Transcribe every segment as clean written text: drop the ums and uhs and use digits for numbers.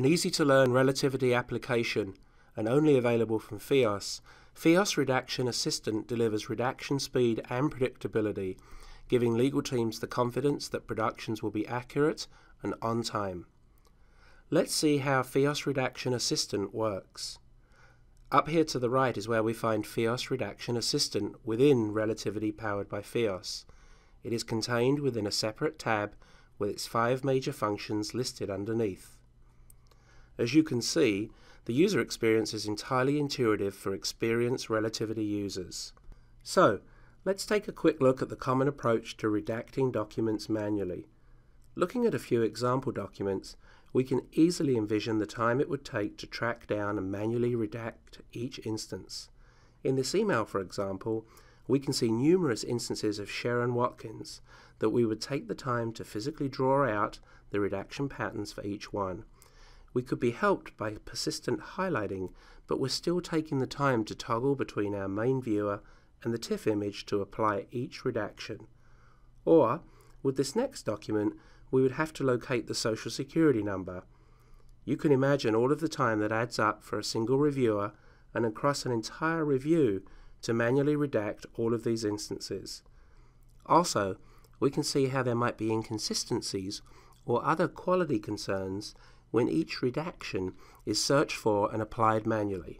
An easy-to-learn relativity application, and only available from Fios, Fios Redaction Assistant delivers redaction speed and predictability, giving legal teams the confidence that productions will be accurate and on time. Let's see how Fios Redaction Assistant works. Up here to the right is where we find Fios Redaction Assistant within Relativity powered by Fios. It is contained within a separate tab with its 5 major functions listed underneath. As you can see, the user experience is entirely intuitive for experienced relativity users. So, let's take a quick look at the common approach to redacting documents manually. Looking at a few example documents, we can easily envision the time it would take to track down and manually redact each instance. In this email, for example, we can see numerous instances of Sharon Watkins that we would take the time to physically draw out the redaction patterns for each one. We could be helped by persistent highlighting, but we're still taking the time to toggle between our main viewer and the TIFF image to apply each redaction. Or, with this next document, we would have to locate the Social Security number. You can imagine all of the time that adds up for a single reviewer and across an entire review to manually redact all of these instances. Also, we can see how there might be inconsistencies or other quality concerns when each redaction is searched for and applied manually.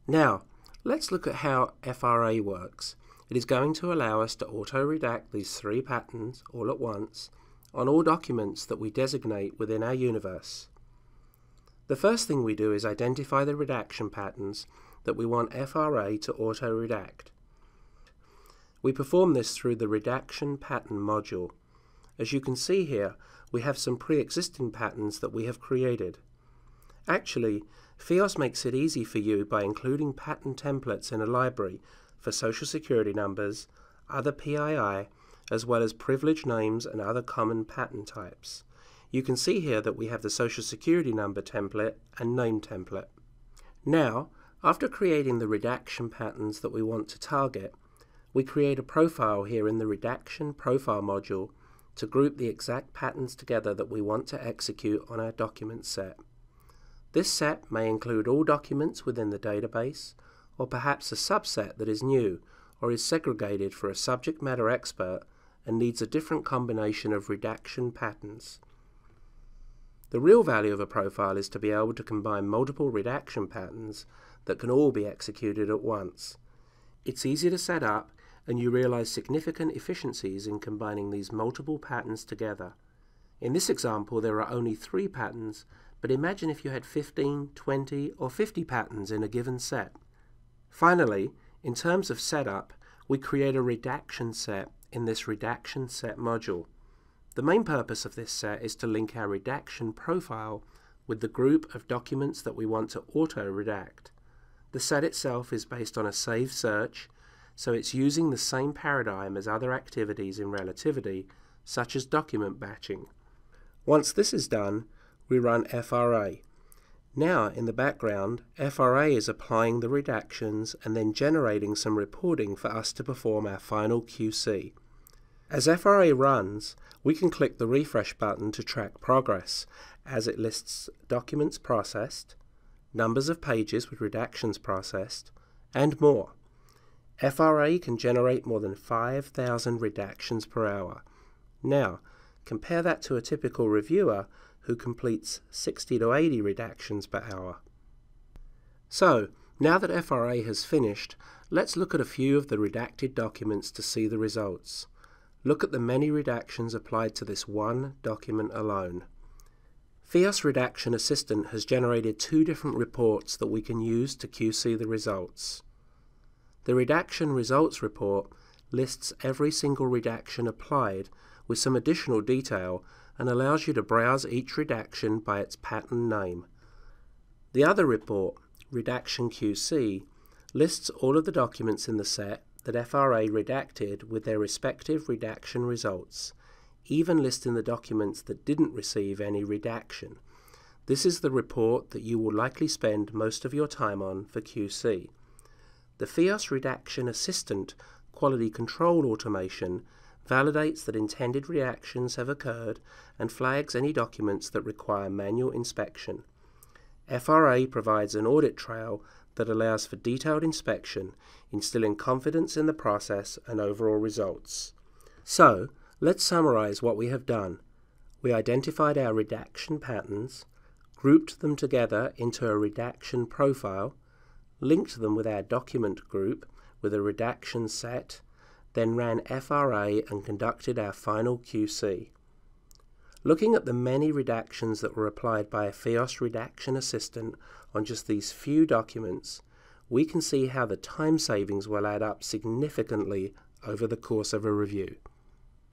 Now, let's look at how FRA works. It is going to allow us to auto-redact these 3 patterns all at once on all documents that we designate within our universe. The first thing we do is identify the redaction patterns that we want FRA to auto-redact. We perform this through the Redaction Pattern module. As you can see here, we have some pre-existing patterns that we have created. Actually, Fios makes it easy for you by including pattern templates in a library for Social Security numbers, other PII, as well as privilege names and other common pattern types. You can see here that we have the Social Security number template and name template. Now, after creating the redaction patterns that we want to target, we create a profile here in the Redaction Profile module to group the exact patterns together that we want to execute on our document set. This set may include all documents within the database, or perhaps a subset that is new or is segregated for a subject matter expert and needs a different combination of redaction patterns. The real value of a profile is to be able to combine multiple redaction patterns that can all be executed at once. It's easy to set up, and you realize significant efficiencies in combining these multiple patterns together. In this example, there are only 3 patterns, but imagine if you had 15, 20, or 50 patterns in a given set. Finally, in terms of setup, we create a redaction set in this Redaction Set module. The main purpose of this set is to link our redaction profile with the group of documents that we want to auto-redact. The set itself is based on a saved search, so it's using the same paradigm as other activities in Relativity, such as document batching. Once this is done, we run FRA. Now, in the background, FRA is applying the redactions and then generating some reporting for us to perform our final QC. As FRA runs, we can click the refresh button to track progress, as it lists documents processed, numbers of pages with redactions processed, and more. FRA can generate more than 5,000 redactions per hour. Now, compare that to a typical reviewer who completes 60 to 80 redactions per hour. So, now that FRA has finished, let's look at a few of the redacted documents to see the results. Look at the many redactions applied to this one document alone. Fios Redaction Assistant has generated 2 different reports that we can use to QC the results. The Redaction Results report lists every single redaction applied with some additional detail and allows you to browse each redaction by its pattern name. The other report, Redaction QC, lists all of the documents in the set that FRA redacted with their respective redaction results, even listing the documents that didn't receive any redaction. This is the report that you will likely spend most of your time on for QC. The Fios Redaction Assistant quality control automation validates that intended reactions have occurred and flags any documents that require manual inspection. FRA provides an audit trail that allows for detailed inspection, instilling confidence in the process and overall results. So, let's summarize what we have done. We identified our redaction patterns, grouped them together into a redaction profile, linked them with our document group with a redaction set, then ran FRA and conducted our final QC. Looking at the many redactions that were applied by a Fios Redaction Assistant on just these few documents, we can see how the time savings will add up significantly over the course of a review.